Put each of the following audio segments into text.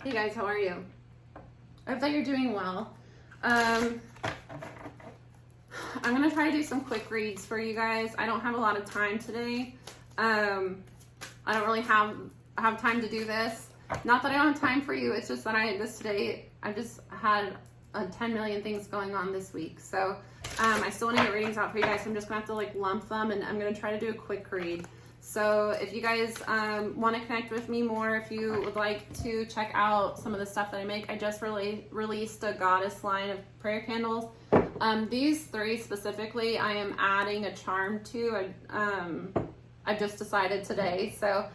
Hey guys, how are you? I hope that you're doing well. I'm gonna try to do some quick reads for you guys. I don't have a lot of time today. I don't really have time to do this. Not that I don't have time for you, it's just that I just had 10 million things going on this week. So I still want to get readings out for you guys. So I'm just gonna have to like lump them, and I'm gonna try to do a quick read. So if you guys want to connect with me more, if you would like to check out some of the stuff that I make, I just released a goddess line of prayer candles. These three specifically, I am adding a charm to. I've just decided today. So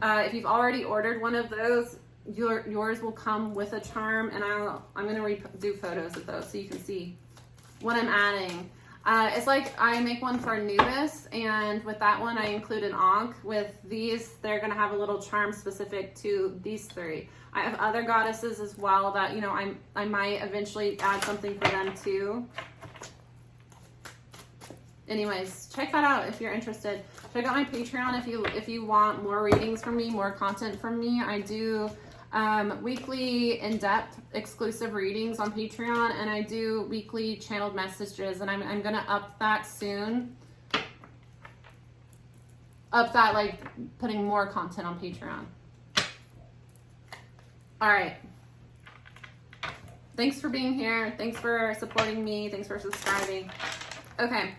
if you've already ordered one of those, yours will come with a charm, and I'm going to do photos of those so you can see what I'm adding. It's like I make one for Anubis, and with that one I include an Ankh. With these, they're going to have a little charm specific to these three. I have other goddesses as well that, you know, I might eventually add something for them too. Anyways, check that out if you're interested. Check out my Patreon if you want more readings from me, more content from me. I do weekly in-depth exclusive readings on Patreon, and I do weekly channeled messages, and I'm gonna up that soon. Up that, like putting more content on Patreon. All right. Thanks for being here. Thanks for supporting me. Thanks for subscribing. Okay.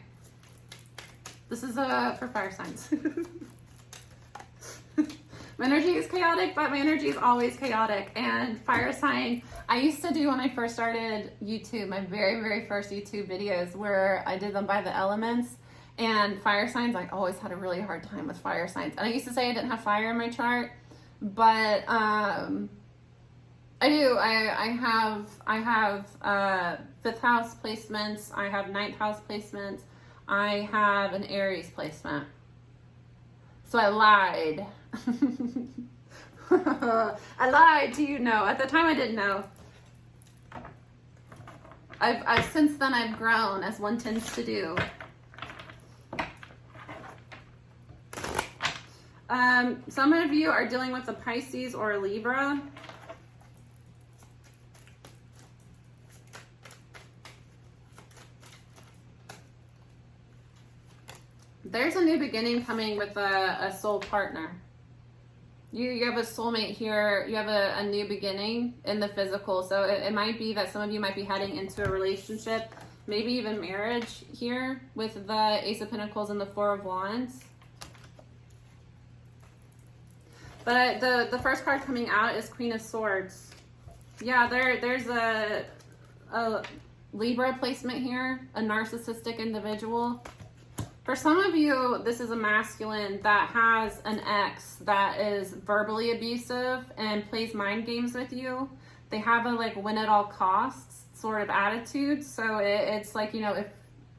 This is for fire signs. My energy is chaotic, but my energy is always chaotic. And fire sign, I used to do when I first started YouTube, my very, very first YouTube videos where I did them by the elements. And fire signs, I always had a really hard time with fire signs. And I used to say I didn't have fire in my chart, but I do. I have 5th house placements. I have 9th house placements. I have an Aries placement. So I lied. I lied to you. No, at the time I didn't know. I've since then I've grown, as one tends to do. Some of you are dealing with a Pisces or a Libra. There's a new beginning coming with a soul partner. You have a soulmate here. You have a new beginning in the physical. So it might be that some of you might be heading into a relationship, maybe even marriage here with the Ace of Pentacles and the Four of Wands. But the first card coming out is Queen of Swords. Yeah, there's a Libra placement here, a narcissistic individual. For some of you, this is a masculine that has an ex that is verbally abusive and plays mind games with you. They have a like win at all costs sort of attitude. So it's like, you know, if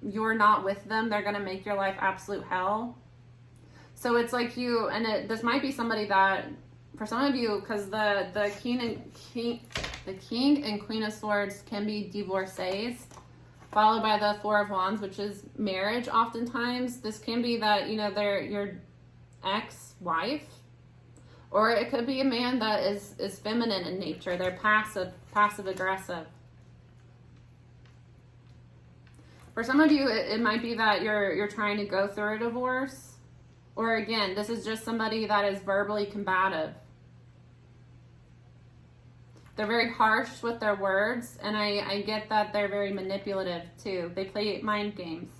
you're not with them, they're going to make your life absolute hell. So it's like you, and this might be somebody that, for some of you, because the King and Queen of Swords can be divorcees, followed by the Four of Wands, which is marriage oftentimes. This can be that, you know, they're your ex-wife, or it could be a man that is feminine in nature. They're passive-aggressive. For some of you, it might be that you're trying to go through a divorce, or again, this is just somebody that is verbally combative. They're very harsh with their words, and I get that they're very manipulative too. They play mind games.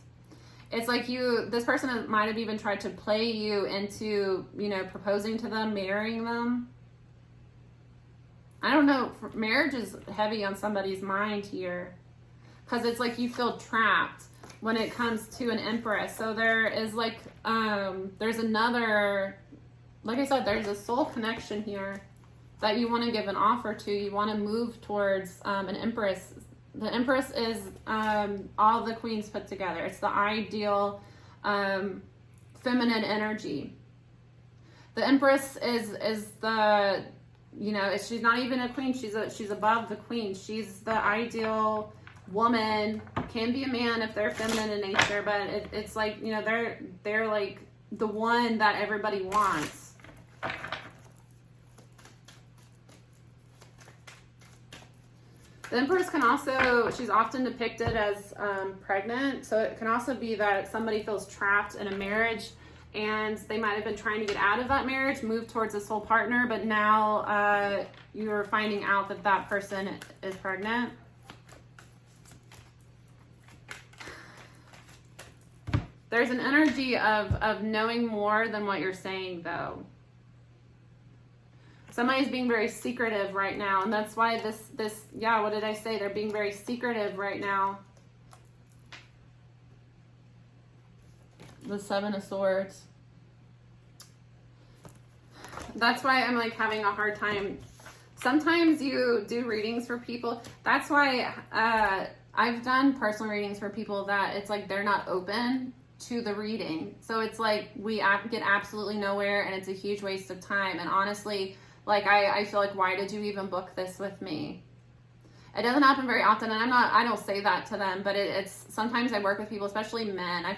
It's like this person might have even tried to play you into, you know, proposing to them, marrying them. I don't know. Marriage is heavy on somebody's mind here, because it's like you feel trapped when it comes to an Empress. So there is like, there's another, like I said, there's a soul connection here that you want to give an offer to. You want to move towards an Empress. The Empress is all the queens put together. It's the ideal feminine energy. The Empress is the, you know, she's not even a queen. She's above the queen. She's the ideal woman. Can be a man if they're feminine in nature, but it's like, you know, they're like the one that everybody wants. The Empress can also, she's often depicted as pregnant. So it can also be that somebody feels trapped in a marriage and they might have been trying to get out of that marriage, move towards a soul partner, but now you're finding out that that person is pregnant. There's an energy of knowing more than what you're saying, though. Somebody's being very secretive right now, and that's why yeah, what did I say? They're being very secretive right now. The Seven of Swords. That's why I'm like having a hard time. Sometimes you do readings for people. That's why I've done personal readings for people that it's like they're not open to the reading. So it's like we get absolutely nowhere, and it's a huge waste of time. And honestly, like I feel like, why did you even book this with me? It doesn't happen very often, and I don't say that to them, but it's sometimes I work with people, especially men. I've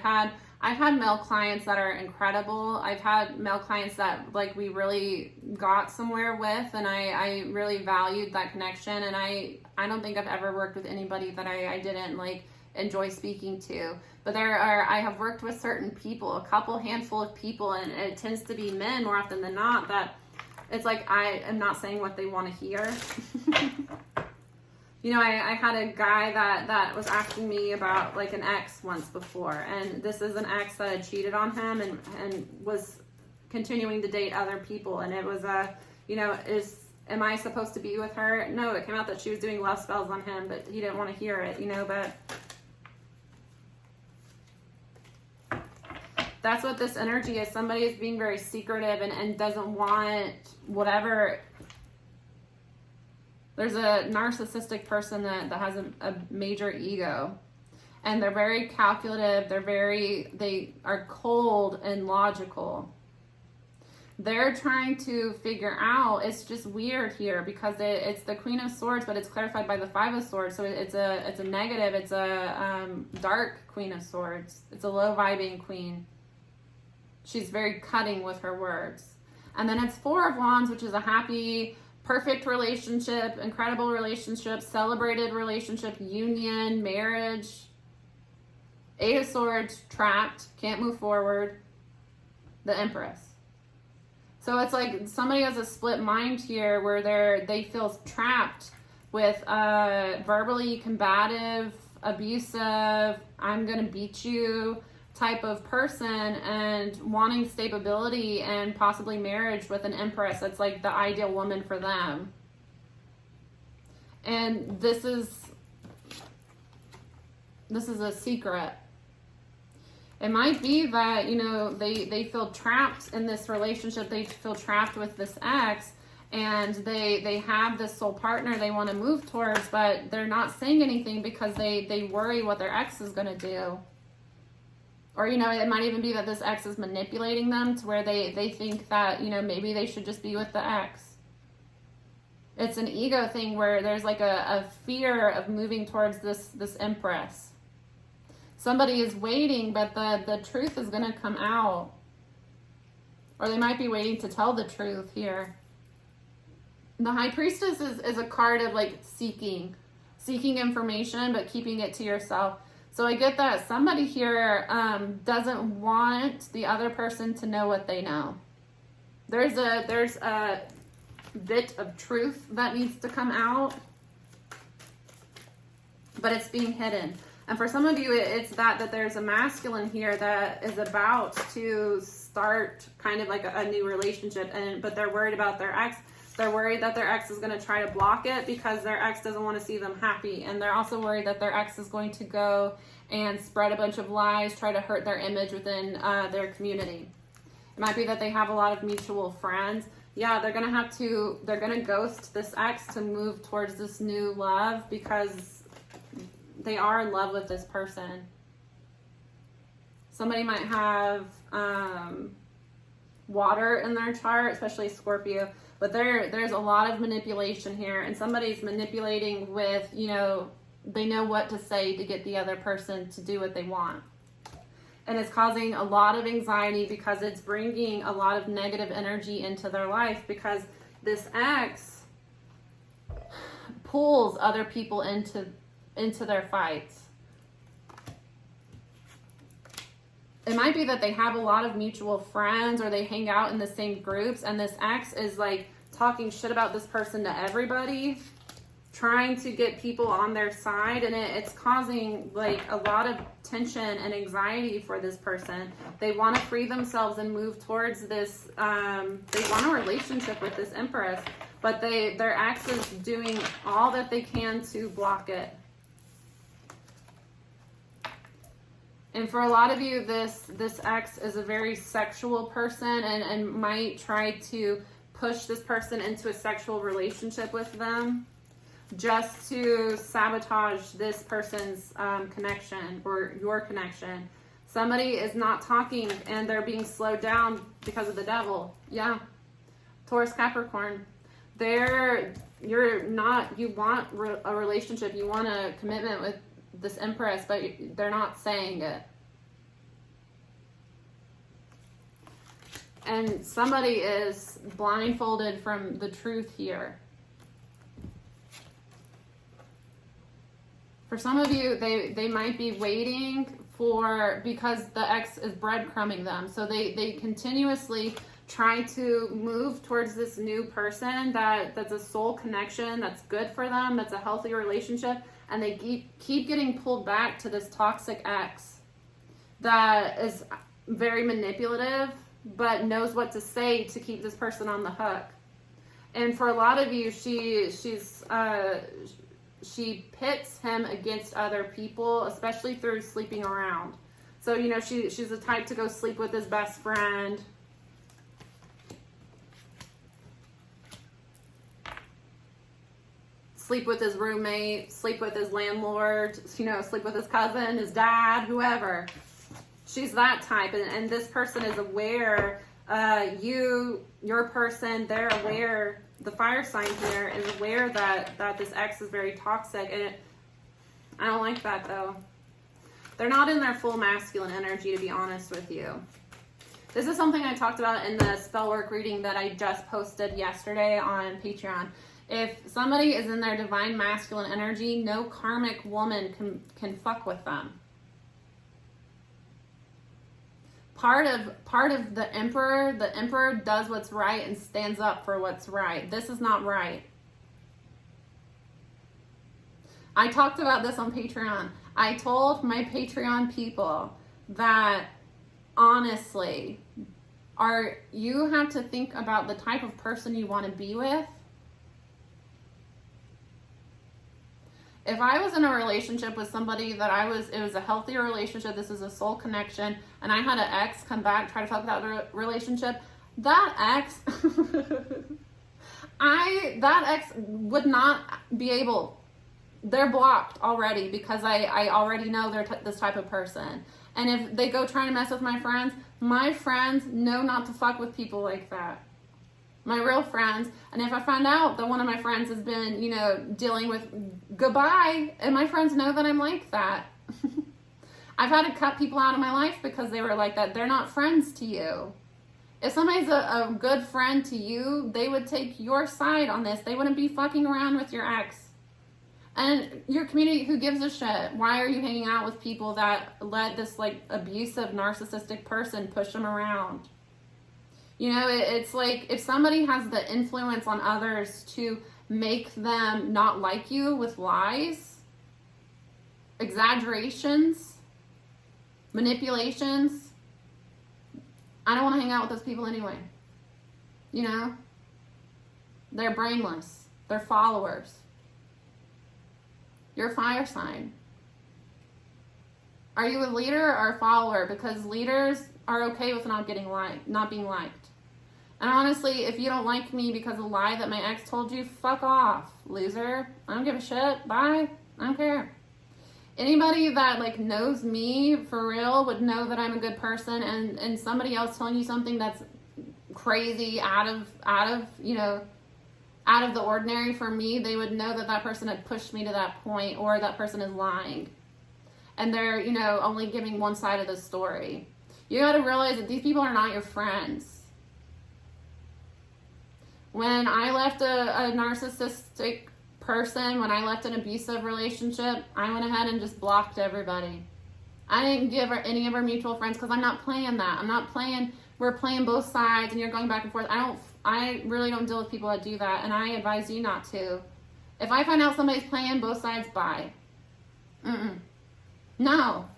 had male clients that are incredible. I've had male clients that like we really got somewhere with, and I really valued that connection. And I don't think I've ever worked with anybody that I didn't like enjoy speaking to. But I have worked with certain people, a handful of people, and it tends to be men more often than not that it's like I am not saying what they want to hear. You know, I had a guy that was asking me about like an ex once before, and this is an ex that had cheated on him and was continuing to date other people, and it was you know, am I supposed to be with her? No, it came out that she was doing love spells on him, but he didn't want to hear it, you know, but that's what this energy is. Somebody is being very secretive and doesn't want whatever. There's a narcissistic person that has a major ego, and they're very calculative. They are cold and logical. They're trying to figure out, it's just weird here because it's the Queen of Swords, but it's clarified by the Five of Swords. So it's a negative. It's a dark Queen of Swords. It's a low vibing queen. She's very cutting with her words. And then it's Four of Wands, which is a happy, perfect relationship, incredible relationship, celebrated relationship, union, marriage. Eight of Swords, trapped, can't move forward. The Empress. So it's like somebody has a split mind here where they feel trapped with verbally combative, abusive, I'm gonna beat you type of person, and wanting stability and possibly marriage with an Empress. That's like the ideal woman for them. And this is a secret. It might be that, you know, they feel trapped in this relationship. They feel trapped with this ex, and they have this soul partner they want to move towards, but they're not saying anything because they worry what their ex is going to do. Or, you know, it might even be that this ex is manipulating them to where they think that, you know, maybe they should just be with the ex. It's an ego thing where there's like a fear of moving towards this Empress. Somebody is waiting, but the truth is going to come out. Or they might be waiting to tell the truth here. The High Priestess is a card of like seeking information, but keeping it to yourself. So I get that somebody here doesn't want the other person to know what they know. There's a bit of truth that needs to come out, but it's being hidden. And for some of you, it's that there's a masculine here that is about to start kind of like a new relationship, but they're worried about their ex. They're worried that their ex is going to try to block it because their ex doesn't want to see them happy. And they're also worried that their ex is going to go and spread a bunch of lies, try to hurt their image within their community. It might be that they have a lot of mutual friends. Yeah, they're going to ghost this ex to move towards this new love because they are in love with this person. Somebody might have water in their chart, especially Scorpio. But there's a lot of manipulation here, and somebody's manipulating with, you know, they know what to say to get the other person to do what they want. And it's causing a lot of anxiety because it's bringing a lot of negative energy into their life because this ex pulls other people into their fights. It might be that they have a lot of mutual friends, or they hang out in the same groups, and this ex is like talking shit about this person to everybody, trying to get people on their side, and it's causing like a lot of tension and anxiety for this person. They want to free themselves and move towards this, they want a relationship with this Empress, but their ex is doing all that they can to block it. And for a lot of you, this ex is a very sexual person, and might try to push this person into a sexual relationship with them just to sabotage this person's connection, or your connection. Somebody is not talking and they're being slowed down because of the devil. Yeah. Taurus, Capricorn. You want a relationship, you want a commitment with this Empress, but they're not saying it. And somebody is blindfolded from the truth here. For some of you, they might be waiting because the ex is breadcrumbing them. So they continuously try to move towards this new person that's a soul connection, that's good for them, that's a healthy relationship. And they keep getting pulled back to this toxic ex that is very manipulative, but knows what to say to keep this person on the hook. And for a lot of you, she pits him against other people, especially through sleeping around. So, you know, she's the type to go sleep with his best friend. Sleep with his roommate, sleep with his landlord, you know, sleep with his cousin, his dad, whoever. She's that type, and this person is aware, your person, they're aware, the fire sign here is aware that this ex is very toxic, and I don't like that though. They're not in their full masculine energy, to be honest with you. This is something I talked about in the spell work reading that I just posted yesterday on Patreon. If somebody is in their divine masculine energy, no karmic woman can fuck with them. Part of the emperor does what's right and stands up for what's right. This is not right. I talked about this on Patreon. I told my Patreon people that honestly, you have to think about the type of person you want to be with. If I was in a relationship with somebody it was a healthy relationship, this is a soul connection, and I had an ex come back, try to fuck that relationship, that ex would not be able, they're blocked already, because I already know they're this type of person. And if they go trying to mess with my friends know not to fuck with people like that. My real friends. And if I find out that one of my friends has been, you know, dealing with goodbye, and my friends know that I'm like that. I've had to cut people out of my life because they were like that. They're not friends to you. If somebody's a good friend to you, they would take your side on this. They wouldn't be fucking around with your ex. And your community, who gives a shit? Why are you hanging out with people that let this like abusive, narcissistic person push them around? You know, it's like if somebody has the influence on others to make them not like you with lies, exaggerations, manipulations, I don't want to hang out with those people anyway. You know? They're brainless. They're followers. You're a fire sign. Are you a leader or a follower? Because leaders are okay with not being liked. And honestly, if you don't like me because of a lie that my ex told you, fuck off, loser. I don't give a shit. Bye. I don't care. Anybody that like knows me for real would know that I'm a good person, and somebody else telling you something that's crazy out of the ordinary for me, they would know that person had pushed me to that point, or that person is lying. And they're, you know, only giving one side of the story. You got to realize that these people are not your friends. When I left a narcissistic person, when I left an abusive relationship, I went ahead and just blocked everybody. I didn't give her any of our mutual friends because I'm not playing that. I'm not playing, we're playing both sides and you're going back and forth. I really don't deal with people that do that, and I advise you not to. If I find out somebody's playing both sides, bye. No.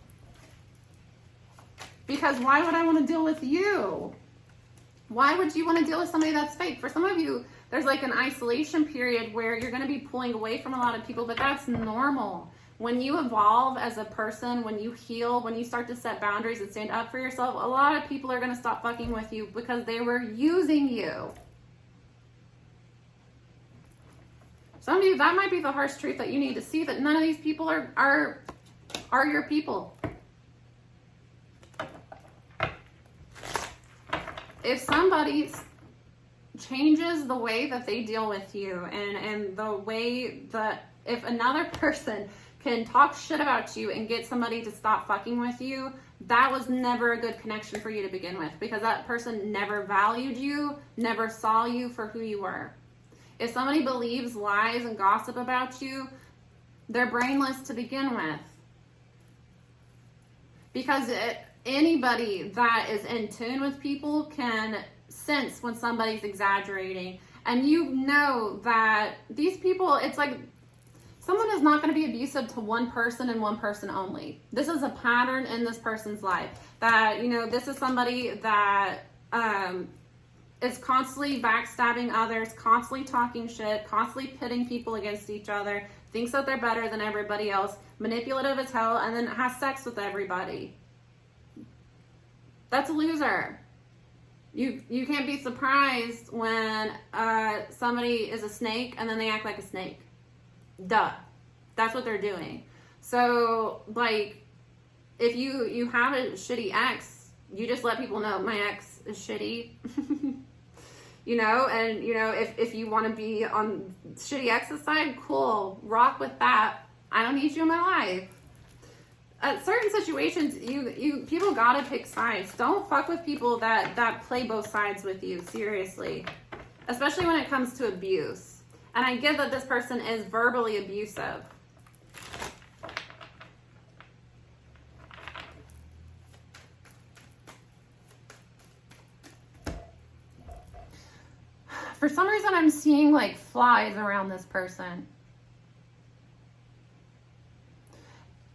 Because why would I want to deal with you? Why would you want to deal with somebody that's fake? For some of you, there's like an isolation period where you're going to be pulling away from a lot of people, but that's normal. When you evolve as a person, when you heal, when you start to set boundaries and stand up for yourself, a lot of people are going to stop fucking with you because they were using you. Some of you, that might be the harsh truth that you need to see, that none of these people are your people. If somebody changes the way that they deal with you and the way that if another person can talk shit about you and get somebody to stop fucking with you, that was never a good connection for you to begin with, because that person never valued you, never saw you for who you were. If somebody believes lies and gossip about you, they're brainless to begin with. Because anybody that is in tune with people can sense when somebody's exaggerating. And you know that these people, it's like someone is not going to be abusive to one person and one person only. This is a pattern in this person's life. That, you know, this is somebody that is constantly backstabbing others, constantly talking shit, constantly pitting people against each other, thinks that they're better than everybody else, manipulative as hell, and then has sex with everybody. That's a loser. You can't be surprised when somebody is a snake and then they act like a snake. Duh. That's what they're doing. So, like, if you have a shitty ex, you just let people know my ex is shitty. You know, and, you know, if you want to be on shitty ex's side, cool. Rock with that. I don't need you in my life. At certain situations, you people gotta pick sides. Don't fuck with people that play both sides with you, seriously. Especially when it comes to abuse. And I get that this person is verbally abusive. For some reason, I'm seeing like flies around this person.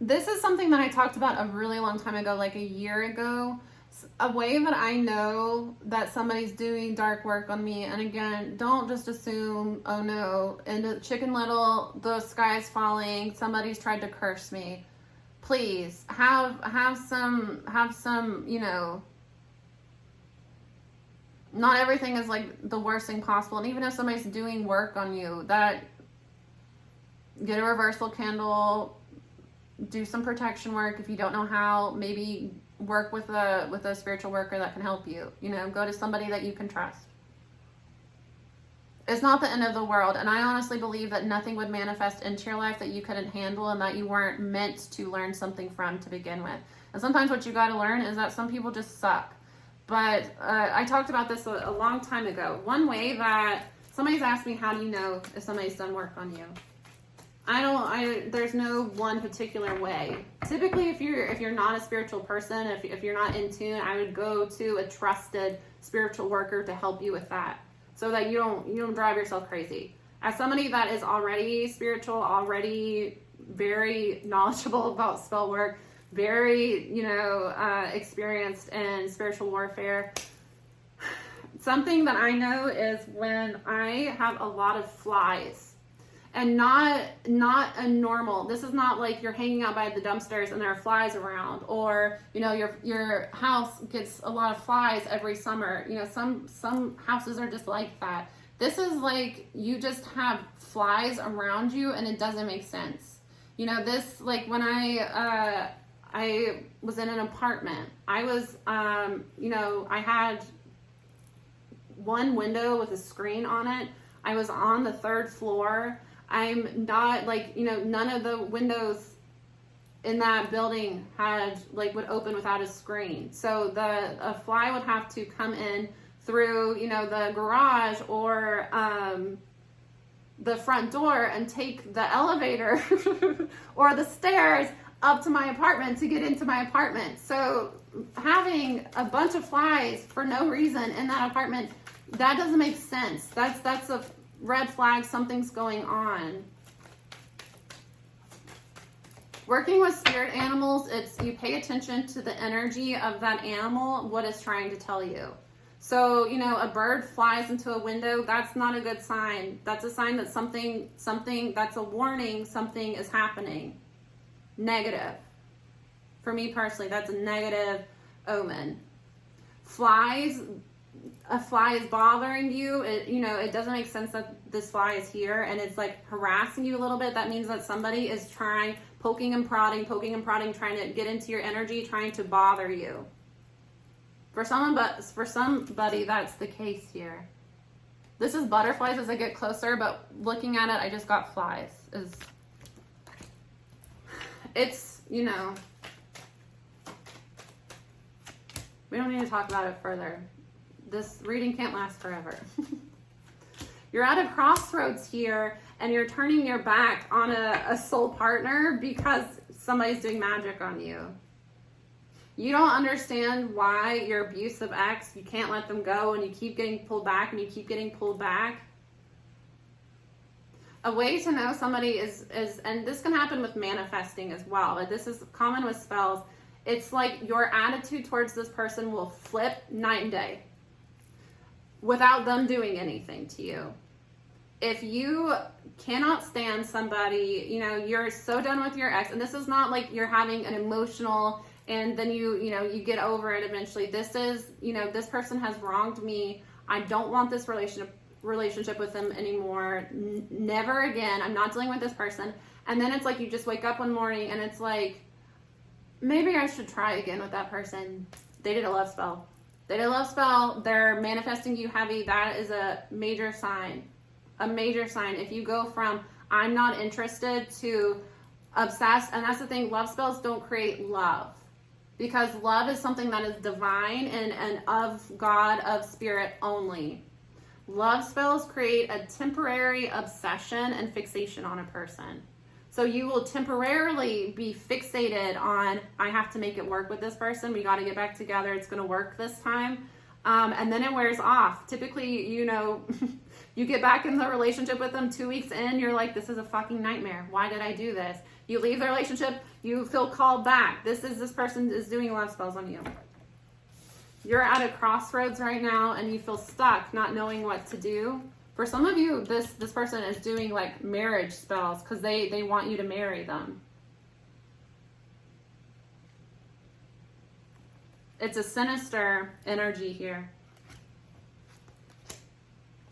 This is something that I talked about a really long time ago, like a year ago. A way that I know that somebody's doing dark work on me, and again, don't just assume, oh no, into Chicken Little, the sky's falling, somebody's tried to curse me. Please, have some, you know, not everything is like the worst thing possible. And even if somebody's doing work on you, that get a reversal candle, do some protection work. If you don't know how, maybe work with a spiritual worker that can help you. You know, go to somebody that you can trust. It's not the end of the world. And I honestly believe that nothing would manifest into your life that you couldn't handle and that you weren't meant to learn something from to begin with. And sometimes what you got to learn is that some people just suck. But I talked about this a long time ago. One way that somebody's asked me, how do you know if somebody's done work on you? There's no one particular way. Typically, if you're not a spiritual person, if you're not in tune, I would go to a trusted spiritual worker to help you with that, so that you don't drive yourself crazy. As somebody that is already spiritual, already very knowledgeable about spell work, very, you know, experienced in spiritual warfare, something that I know is when I have a lot of flies. And not a normal. This is not like you're hanging out by the dumpsters and there are flies around, or, you know, your house gets a lot of flies every summer. You know, some houses are just like that. This is like you just have flies around you and it doesn't make sense. You know, this, like when I was in an apartment, I was you know, I had one window with a screen on it. I was on the 3rd floor. I'm not, like, you know, none of the windows in that building would open without a screen. So a fly would have to come in through, you know, the garage or the front door and take the elevator or the stairs up to my apartment to get into my apartment. So having a bunch of flies for no reason in that apartment, that doesn't make sense. That's a red flag. Something's going on. Working with spirit animals, it's you pay attention to the energy of that animal, what it's trying to tell you. So, you know, a bird flies into a window, that's not a good sign. That's a sign that something, that's a warning, something is happening. Negative. For me personally, that's a negative omen. Flies, a fly is bothering you. It doesn't make sense that this fly is here and it's like harassing you a little bit. That means that somebody is poking and prodding, trying to get into your energy, trying to bother you. For somebody, that's the case here. This is butterflies as I get closer, but looking at it, I just got flies. It's, you know, we don't need to talk about it further. This reading can't last forever. You're at a crossroads here, and you're turning your back on a soul partner because somebody's doing magic on you. You don't understand why your abusive ex, you can't let them go, and you keep getting pulled back, and you keep getting pulled back. A way to know somebody is, and this can happen with manifesting as well, but this is common with spells. It's like your attitude towards this person will flip night and day without them doing anything to you. If you cannot stand somebody, you know, you're so done with your ex, and this is not like you're having an emotional, and then you get over it eventually. This is, you know, this person has wronged me. I don't want this relationship with them anymore. Never again. I'm not dealing with this person. And then it's like you just wake up one morning and it's like, maybe I should try again with that person. They did a love spell. They're manifesting you heavy. That is a major sign. A major sign. If you go from I'm not interested to obsessed, and that's the thing, love spells don't create love. Because love is something that is divine and of God, of spirit only. Love spells create a temporary obsession and fixation on a person. So you will temporarily be fixated on, I have to make it work with this person. We got to get back together. It's going to work this time. And then it wears off. Typically, you know, you get back in the relationship with them 2 weeks in, you're like, this is a fucking nightmare. Why did I do this? You leave the relationship, you feel called back. This person is doing love spells on you. You're at a crossroads right now and you feel stuck, not knowing what to do. For some of you, this person is doing like marriage spells because they want you to marry them. It's a sinister energy here.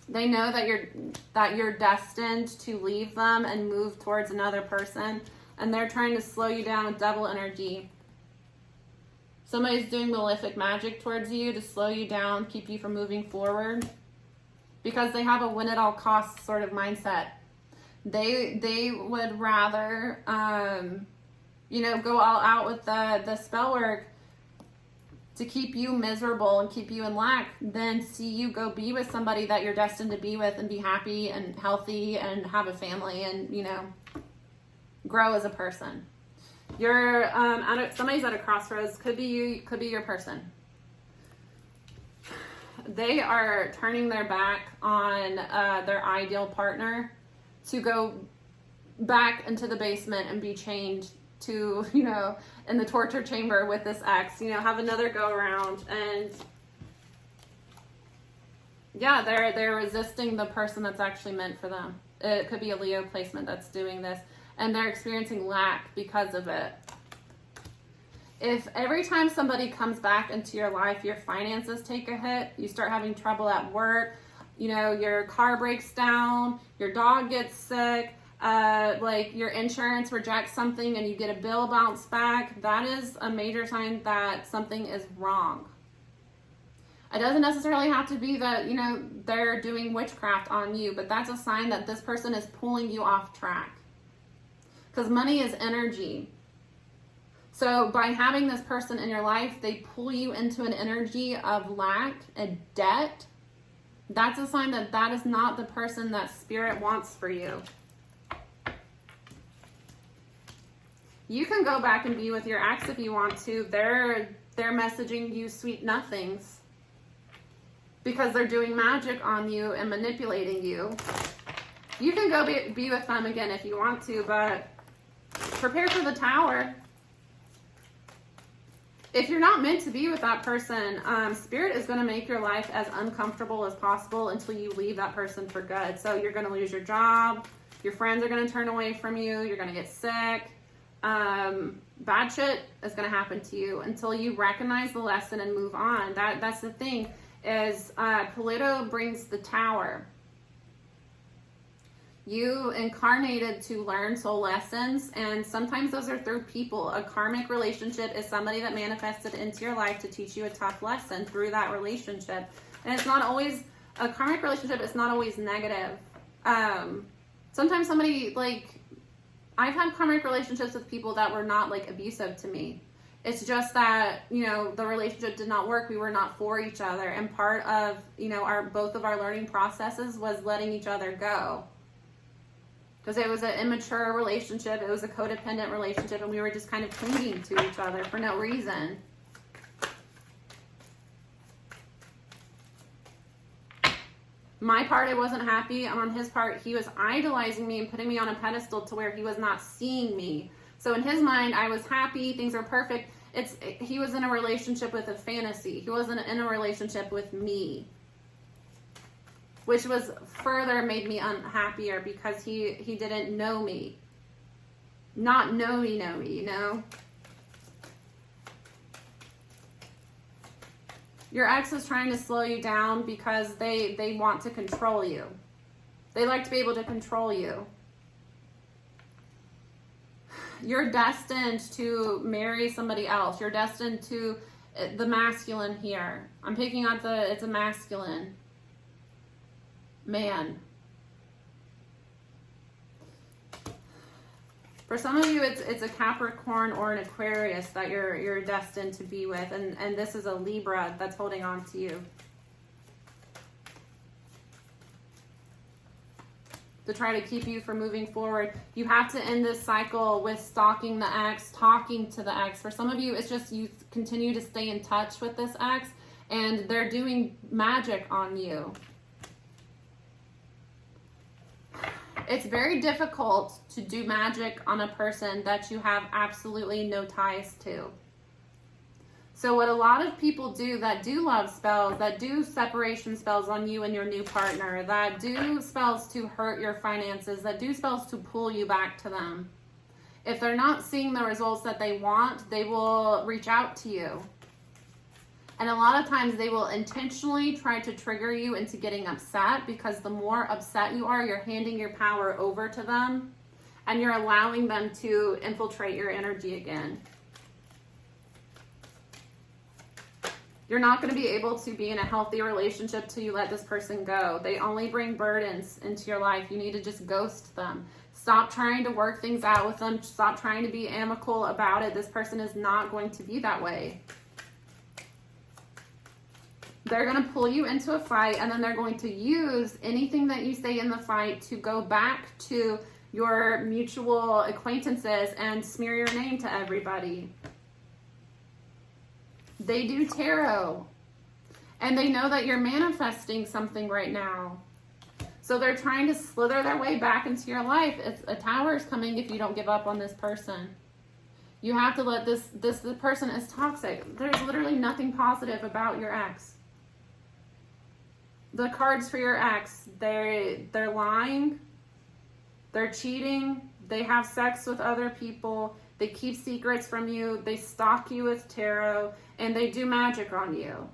They know that you're destined to leave them and move towards another person, and they're trying to slow you down with devil energy. Somebody's doing malefic magic towards you to slow you down, keep you from moving forward, because they have a win at all costs sort of mindset. They would rather, go all out with the spell work to keep you miserable and keep you in lack than see you go be with somebody that you're destined to be with and be happy and healthy and have a family and, grow as a person. You're somebody's at a crossroads. Could be you, could be your person. They are turning their back on their ideal partner to go back into the basement and be chained to, in the torture chamber with this ex, have another go around. And yeah, they're resisting the person that's actually meant for them. It could be a Leo placement that's doing this, and they're experiencing lack because of it. If every time somebody comes back into your life, your finances take a hit, you start having trouble at work, your car breaks down, your dog gets sick, your insurance rejects something and you get a bill bounced back, that is a major sign that something is wrong. It doesn't necessarily have to be that, they're doing witchcraft on you, but that's a sign that this person is pulling you off track. Because money is energy. So by having this person in your life, they pull you into an energy of lack and debt That's a sign that that is not the person that Spirit wants for you. You can go back and be with your ex if you want to. They're messaging you sweet nothings because they're doing magic on you and manipulating you. You can go be with them again if you want to, but prepare for the Tower. If you're not meant to be with that person, Spirit is going to make your life as uncomfortable as possible until you leave that person for good. So you're going to lose your job. Your friends are going to turn away from you. You're going to get sick. Bad shit is going to happen to you until you recognize the lesson and move on. That's the thing is Pluto brings the Tower. You incarnated to learn soul lessons, and sometimes those are through people. A karmic relationship is somebody that manifested into your life to teach you a tough lesson through that relationship. And it's not always, a karmic relationship is not always negative. Sometimes somebody, like, I've had karmic relationships with people that were not, like, abusive to me. It's just that, you know, the relationship did not work. We were not for each other. And part of, you know, both of our learning processes was letting each other go. Because it was an immature relationship, it was a codependent relationship, and we were just kind of clinging to each other for no reason. My part, I wasn't happy. On his part, he was idolizing me and putting me on a pedestal to where he was not seeing me. So in his mind, I was happy, things are perfect. He was in a relationship with a fantasy. He wasn't in a relationship with me. Which was further made me unhappier because he didn't know me. Not know me, you know? Your ex is trying to slow you down because they want to control you. They like to be able to control you. You're destined to marry somebody else. You're destined to the masculine here. I'm picking up it's a masculine man. For some of you, it's a Capricorn or an Aquarius that you're destined to be with, and this is a Libra that's holding on to you. To try to keep you from moving forward. You have to end this cycle with stalking the ex, talking to the ex. For some of you, it's just you continue to stay in touch with this ex, and they're doing magic on you. It's very difficult to do magic on a person that you have absolutely no ties to. So what a lot of people do that do love spells, that do separation spells on you and your new partner, that do spells to hurt your finances, that do spells to pull you back to them. If they're not seeing the results that they want, they will reach out to you. And a lot of times they will intentionally try to trigger you into getting upset, because the more upset you are, you're handing your power over to them and you're allowing them to infiltrate your energy again. You're not going to be able to be in a healthy relationship till you let this person go. They only bring burdens into your life. You need to just ghost them. Stop trying to work things out with them. Stop trying to be amicable about it. This person is not going to be that way. They're going to pull you into a fight, and then they're going to use anything that you say in the fight to go back to your mutual acquaintances and smear your name to everybody. They do tarot, and they know that you're manifesting something right now. So they're trying to slither their way back into your life. A Tower is coming if you don't give up on this person. You have to let this person is toxic. There's literally nothing positive about your ex. The cards for your ex, they're lying, they're cheating, they have sex with other people, they keep secrets from you, they stalk you with tarot, and they do magic on you.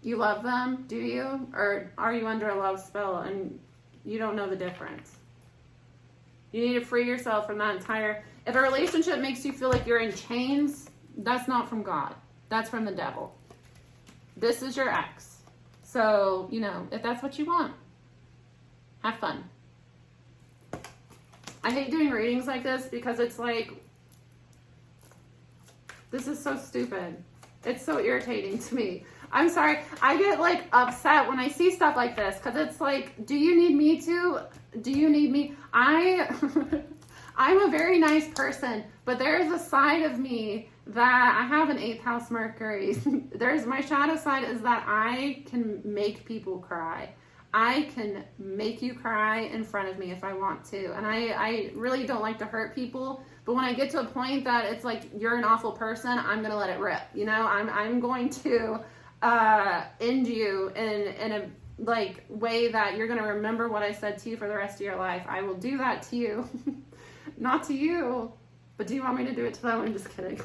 You love them, do you? Or are you under a love spell and you don't know the difference? You need to free yourself from that entire... If a relationship makes you feel like you're in chains, that's not from God. That's from the devil. This is your ex. So, you know, if that's what you want, have fun. I hate doing readings like this because it's like, this is so stupid. It's so irritating to me. I'm sorry. I get like upset when I see stuff like this because it's like, do you need me to? Do you need me? I'm a very nice person, but there's a side of me that I have an 8th house Mercury. There's my shadow side is that I can make people cry. I can make you cry in front of me if I want to. And I really don't like to hurt people. But when I get to a point that it's like, you're an awful person, I'm going to let it rip. You know, I'm going to end you in a like way that you're going to remember what I said to you for the rest of your life. I will do that to you. Not to you. But do you want me to do it to them? I'm just kidding.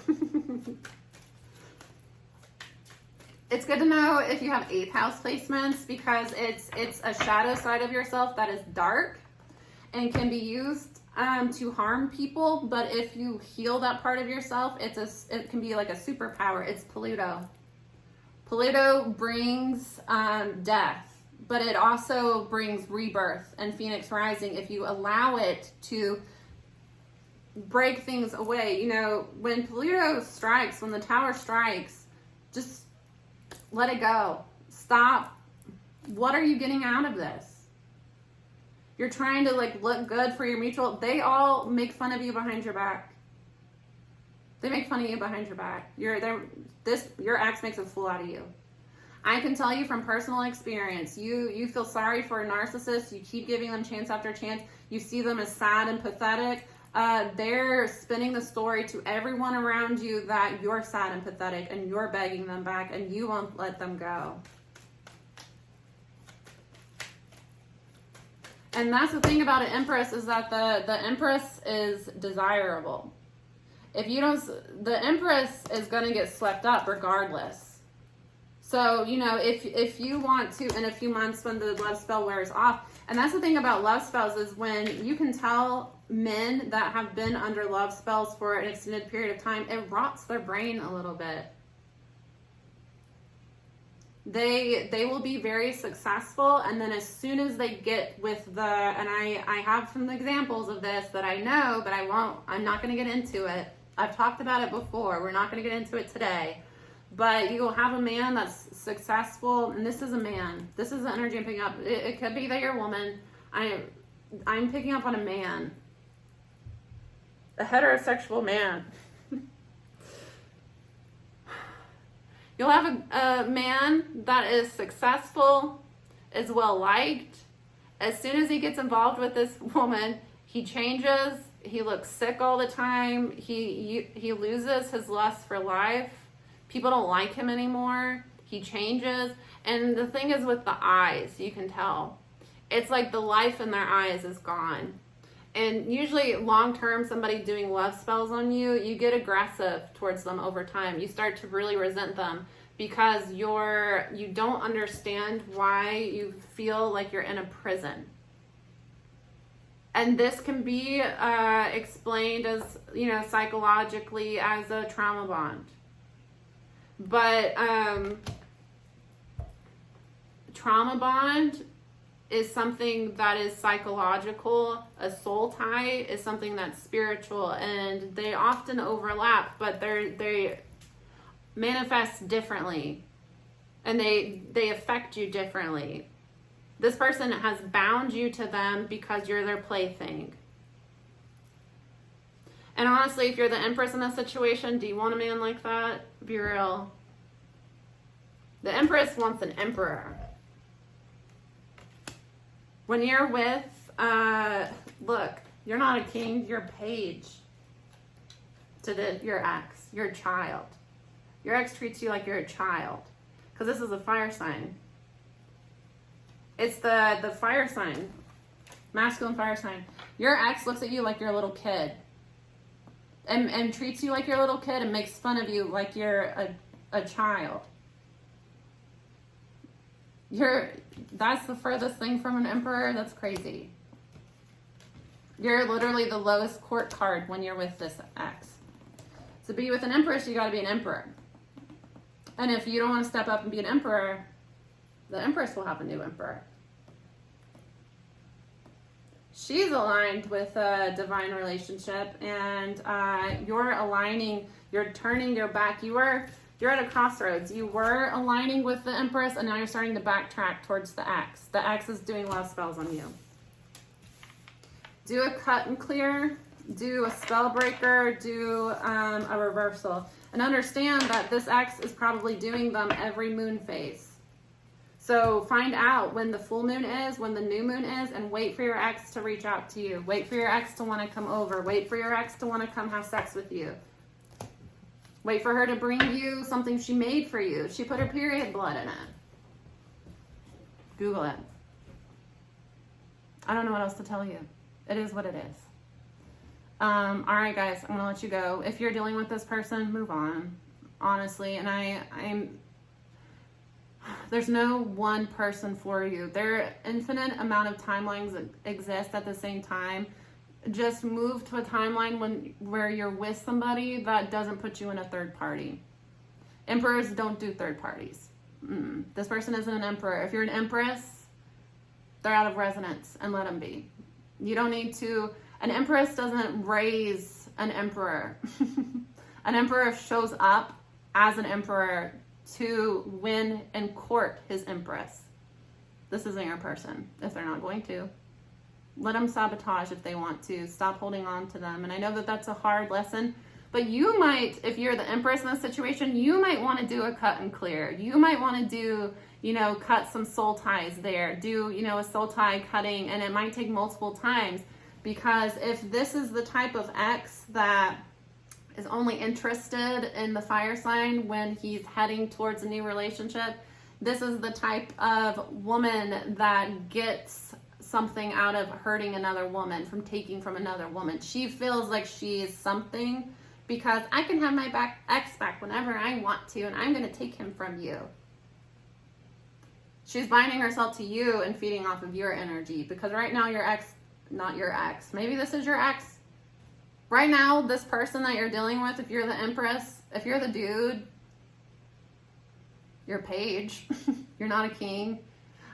It's good to know if you have 8th house placements because it's a shadow side of yourself that is dark and can be used to harm people. But if you heal that part of yourself, it can be like a superpower. It's Pluto. Pluto brings death, but it also brings rebirth and Phoenix rising if you allow it to break things away. You know, when Pluto strikes, when the tower strikes, just let it go. Stop. What are you getting out of this? You're trying to like look good for your mutual. They all make fun of you behind your back. They make fun of you behind your back. Your ex makes a fool out of you. I can tell you from personal experience, you feel sorry for a narcissist. You keep giving them chance after chance. You see them as sad and pathetic. They're spinning the story to everyone around you that you're sad and pathetic and you're begging them back and you won't let them go. And that's the thing about an Empress is that the Empress is desirable. If you don't, the Empress is going to get swept up regardless. So, you know, if you want to, in a few months when the love spell wears off, and that's the thing about love spells is when you can tell men that have been under love spells for an extended period of time, it rots their brain a little bit. They will be very successful, and then as soon as they get with and I have some examples of this that I know, but I'm not going to get into it. I've talked about it before. We're not going to get into it today. But you will have a man that's successful, and this is a man. This is the energy I'm picking up. It could be that you're a woman. I'm picking up on a man. A heterosexual man. You'll have a man that is successful, is well liked. As soon as he gets involved with this woman, he changes. He looks sick all the time. He loses his lust for life. People don't like him anymore. He changes. And the thing is with the eyes, you can tell. It's like the life in their eyes is gone. And usually long-term, somebody doing love spells on you, you get aggressive towards them over time. You start to really resent them because you don't understand why you feel like you're in a prison. And this can be explained as, you know, psychologically as a trauma bond. But trauma bond is something that is psychological. A soul tie is something that's spiritual, and they often overlap, but they manifest differently, and they affect you differently. This person has bound you to them because you're their plaything. And honestly, if you're the Empress in this situation, do you want a man like that? Be real. The Empress wants an emperor. When you're with, look, you're not a king, you're a page to your ex, you're a child. Your ex treats you like you're a child. Because this is a fire sign. It's the fire sign. Masculine fire sign. Your ex looks at you like you're a little kid. And treats you like you're a little kid and makes fun of you like you're a child. That's the furthest thing from an emperor. That's crazy. You're literally the lowest court card when you're with this ex. To be with an empress, you gotta be an emperor. And if you don't want to step up and be an emperor, the empress will have a new emperor. She's aligned with a divine relationship, and you're aligning, you're turning your back. You are You're at a crossroads. You were aligning with the Empress, and now you're starting to backtrack towards the X. The X is doing love spells on you. Do a cut and clear. Do a spell breaker. Do a reversal. And understand that this X is probably doing them every moon phase. So find out when the full moon is, when the new moon is, and wait for your ex to reach out to you. Wait for your ex to want to come over. Wait for your ex to want to come have sex with you. Wait for her to bring you something she made for you. She put her period blood in it. Google it. I don't know what else to tell you. It is what it is. All right, guys, I'm going to let you go. If you're dealing with this person, move on. Honestly, and I'm there's no one person for you. There are infinite amount of timelines that exist at the same time. Just move to a timeline where you're with somebody that doesn't put you in a third party. Emperors don't do third parties. This person isn't an emperor. If you're an empress, they're out of resonance, and let them be. You don't need to. An empress doesn't raise an emperor. An emperor shows up as an emperor to win and court his empress. This isn't your person if they're not going to. Let them sabotage if they want to. Stop holding on to them. And I know that that's a hard lesson, but you might, if you're the empress in this situation, you might want to do a cut and clear. You might want to do, cut some soul ties there. Do, a soul tie cutting, and it might take multiple times, because if this is the type of ex that is only interested in the fire sign when he's heading towards a new relationship, this is the type of woman that gets something out of hurting another woman, from taking from another woman. She feels like she is something because I can have my ex back whenever I want to, and I'm going to take him from you. She's binding herself to you and feeding off of your energy, because right now your ex, not your ex, maybe this is your ex. Right now, this person that you're dealing with, if you're the empress, if you're the dude, you're a page. You're not a king.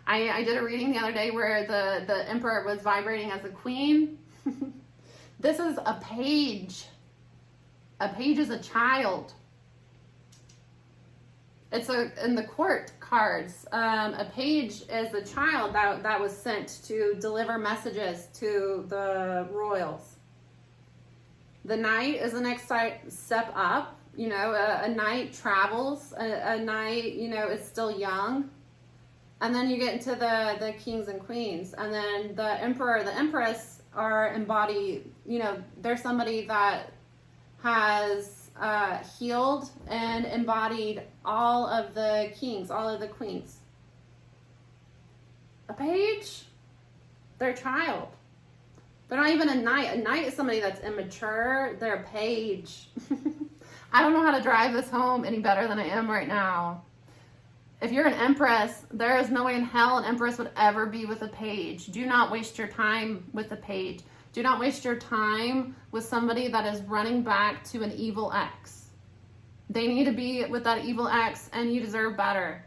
I did a reading the other day where the emperor was vibrating as a queen. This is a page. A page is a child. It's in the court cards. A page is a child that was sent to deliver messages to the royals. The knight is the next step up. A knight travels. A knight, is still young. And then you get into the kings and queens. And then the emperor, the empress are embodied, they're somebody that has healed and embodied all of the kings, all of the queens. A page, they're a child. They're not even a knight. A knight is somebody that's immature. They're a page. I don't know how to drive this home any better than I am right now. If you're an empress, there is no way in hell an empress would ever be with a page. Do not waste your time with a page. Do not waste your time with somebody that is running back to an evil ex. They need to be with that evil ex, and you deserve better.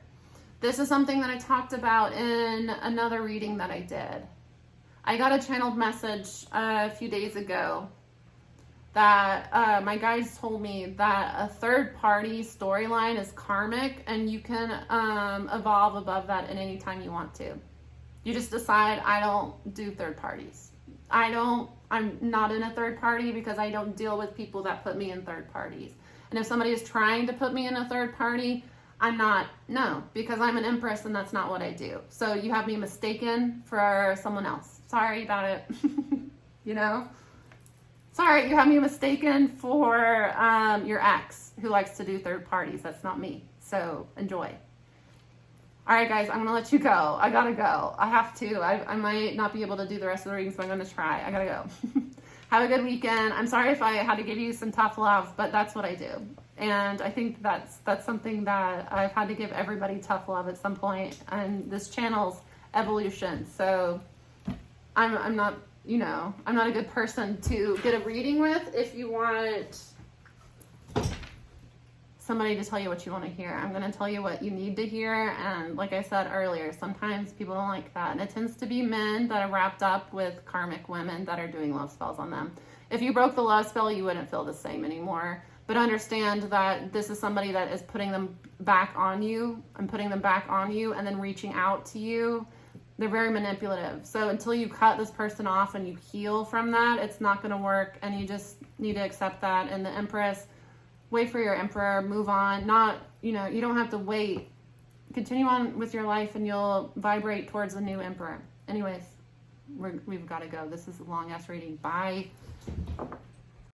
This is something that I talked about in another reading that I did. I got a channeled message a few days ago that my guides told me that a third party storyline is karmic, and you can evolve above that at any time you want to. You just decide, I don't do third parties. I'm not in a third party because I don't deal with people that put me in third parties. And if somebody is trying to put me in a third party, I'm not, no, because I'm an empress and that's not what I do. So you have me mistaken for someone else. Sorry about it. Sorry, you have me mistaken for your ex who likes to do third parties. That's not me. So enjoy. All right, guys, I'm going to let you go. I got to go. I have to. I might not be able to do the rest of the readings, but I'm going to try. I got to go. Have a good weekend. I'm sorry if I had to give you some tough love, but that's what I do. And I think that's something that I've had to give everybody tough love at some point. And this channel's evolution. So I'm not, I'm not a good person to get a reading with. If you want somebody to tell you what you want to hear, I'm going to tell you what you need to hear. And like I said earlier, sometimes people don't like that. And it tends to be men that are wrapped up with karmic women that are doing love spells on them. If you broke the love spell, you wouldn't feel the same anymore. But understand that this is somebody that is putting them back on you and putting them back on you and then reaching out to you. They're very manipulative. So until you cut this person off and you heal from that, it's not going to work. And you just need to accept that. And the Empress, wait for your Emperor, move on. Not, you know, you don't have to wait. Continue on with your life and you'll vibrate towards the new Emperor. Anyways, we've got to go. This is a long ass reading. Bye.